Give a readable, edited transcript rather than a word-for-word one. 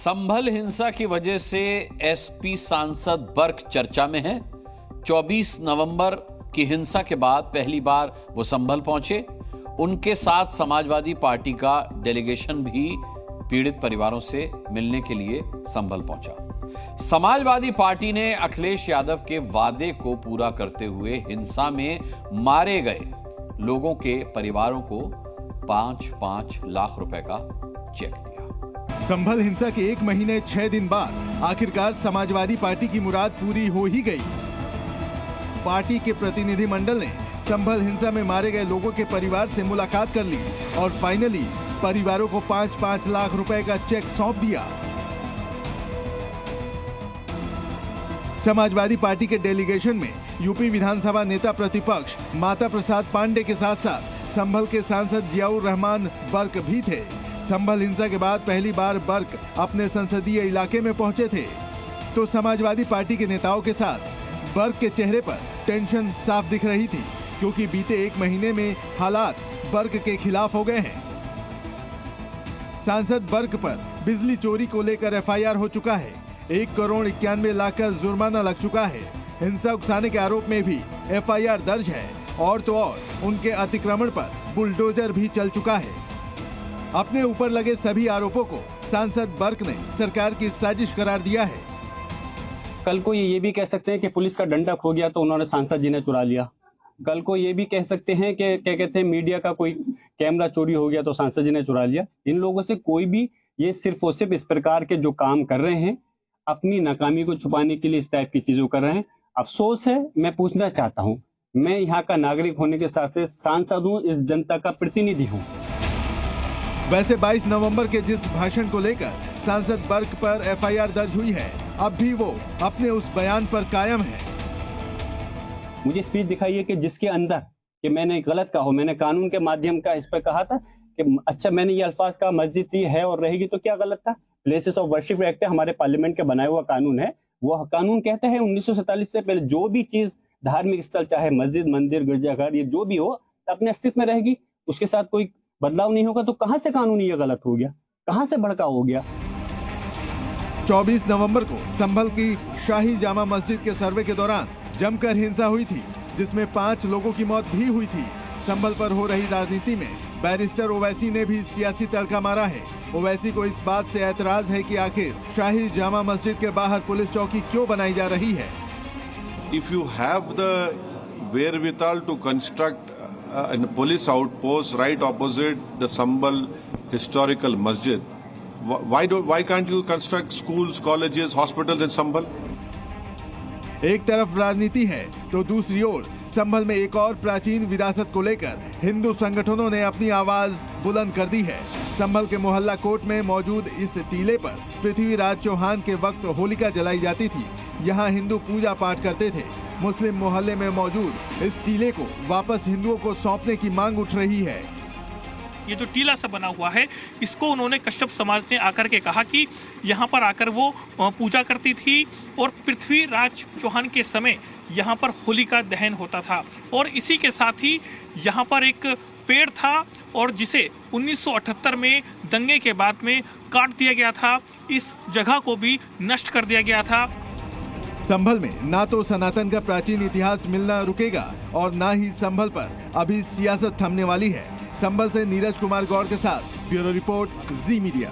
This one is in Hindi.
संभल हिंसा की वजह से एसपी सांसद बर्क चर्चा में हैं। 24 नवंबर की हिंसा के बाद पहली बार वो संभल पहुंचे। उनके साथ समाजवादी पार्टी का डेलीगेशन भी पीड़ित परिवारों से मिलने के लिए संभल पहुंचा। समाजवादी पार्टी ने अखिलेश यादव के वादे को पूरा करते हुए हिंसा में मारे गए लोगों के परिवारों को 5-5 लाख रुपए का चेक दिया। संभल हिंसा के 1 महीने 6 दिन बाद आखिरकार समाजवादी पार्टी की मुराद पूरी हो ही गई। पार्टी के प्रतिनिधिमंडल ने संभल हिंसा में मारे गए लोगों के परिवार से मुलाकात कर ली और फाइनली परिवारों को 5-5 लाख रुपए का चेक सौंप दिया। समाजवादी पार्टी के डेलीगेशन में यूपी विधानसभा नेता प्रतिपक्ष माता प्रसाद पांडे के साथ साथ संभल के सांसद जियाउर रहमान बर्क भी थे। संभल हिंसा के बाद पहली बार बर्क अपने संसदीय इलाके में पहुंचे थे, तो समाजवादी पार्टी के नेताओं के साथ बर्क के चेहरे पर टेंशन साफ दिख रही थी, क्योंकि बीते 1 महीने में हालात बर्क के खिलाफ हो गए हैं। सांसद बर्क पर बिजली चोरी को लेकर एफआईआर हो चुका है। 1 करोड़ 91 लाख का जुर्माना लग चुका है। हिंसा उकसाने के आरोप में भी एफआईआर दर्ज है और तो और उनके अतिक्रमण पर बुलडोजर भी चल चुका है। अपने ऊपर लगे सभी आरोपों को सांसद बर्क ने सरकार की साजिश करार दिया है। कल को ये भी कह सकते हैं कि पुलिस का डंडा खो गया तो उन्होंने सांसद जी ने चुरा लिया। कल को ये भी कह सकते हैं कि क्या कहते हैं मीडिया का कोई कैमरा चोरी हो गया तो सांसद जी ने चुरा लिया। इन लोगों से कोई भी ये सिर्फ और सिर्फ इस प्रकार के जो काम कर रहे हैं अपनी नाकामी को छुपाने के लिए इस टाइप की चीजों कर रहे हैं। अफसोस है, मैं पूछना चाहता हूँ, मैं यहाँ का नागरिक होने के साथ से सांसद हूँ, इस जनता का प्रतिनिधि हूँ। वैसे 22 नवंबर के जिस भाषण को लेकर सांसद बर्क पर एफआईआर दर्ज हुई है, अब भी वो अपने उस बयान पर कायम है। मुझे स्पीच दिखाइए कि जिसके अंदर कि मैंने गलत कहा हो, मैंने कानून के माध्यम का इस पर कहा था कि अच्छा मैंने ये अल्फाज कहा मस्जिद ही है और रहेगी तो क्या गलत था। प्लेसेस ऑफ वर्शिप एक्ट है, हमारे पार्लियामेंट का बनाया हुआ कानून है। वो कानून कहता है 1947 से पहले जो भी चीज धार्मिक स्थल चाहे मस्जिद मंदिर गिरजाघर ये जो भी हो अपने अस्तित्व में रहेगी, उसके साथ कोई बदलाव नहीं होगा। तो कहां से कानूनी ये गलत हो गया, कहां से भड़का हो गया। 24 नवंबर को संभल की शाही जामा मस्जिद के सर्वे के दौरान जमकर हिंसा हुई थी, जिसमें 5 लोगों की मौत भी हुई थी। संभल पर हो रही राजनीति में बैरिस्टर ओवैसी ने भी सियासी तड़का मारा है। ओवैसी को इस बात से ऐतराज है कि आखिर शाही जामा मस्जिद के बाहर पुलिस चौकी क्यों बनाई जा रही है। If you have the wherewithal to construct a police outpost right opposite the Sambal historical masjid, why can't you construct schools, colleges, hospitals in Sambal? एक तरफ राजनीति है तो दूसरी ओर संभल में एक और प्राचीन विरासत को लेकर हिंदू संगठनों ने अपनी आवाज बुलंद कर दी है। संभल के मोहल्ला कोट में मौजूद इस टीले पर पृथ्वीराज चौहान के वक्त होलिका जलाई जाती थी। यहाँ हिंदू पूजा पाठ करते थे। मुस्लिम मोहल्ले में मौजूद इस टीले को वापस हिंदुओं को सौंपने की मांग उठ रही है। ये जो टीला सा बना हुआ है, इसको उन्होंने कश्यप समाज ने आकर के कहा कि यहाँ पर आकर वो पूजा करती थी और पृथ्वीराज चौहान के समय यहाँ पर होलिका दहन होता था। और इसी के साथ ही यहाँ पर एक पेड़ था और जिसे 1978 में दंगे के बाद में काट दिया गया था। इस जगह को भी नष्ट कर दिया गया था। संभल में ना तो सनातन का प्राचीन इतिहास मिलना रुकेगा और ना ही संभल पर अभी सियासत थमने वाली है। संभल से नीरज कुमार गौड़ के साथ ब्यूरो रिपोर्ट, जी मीडिया।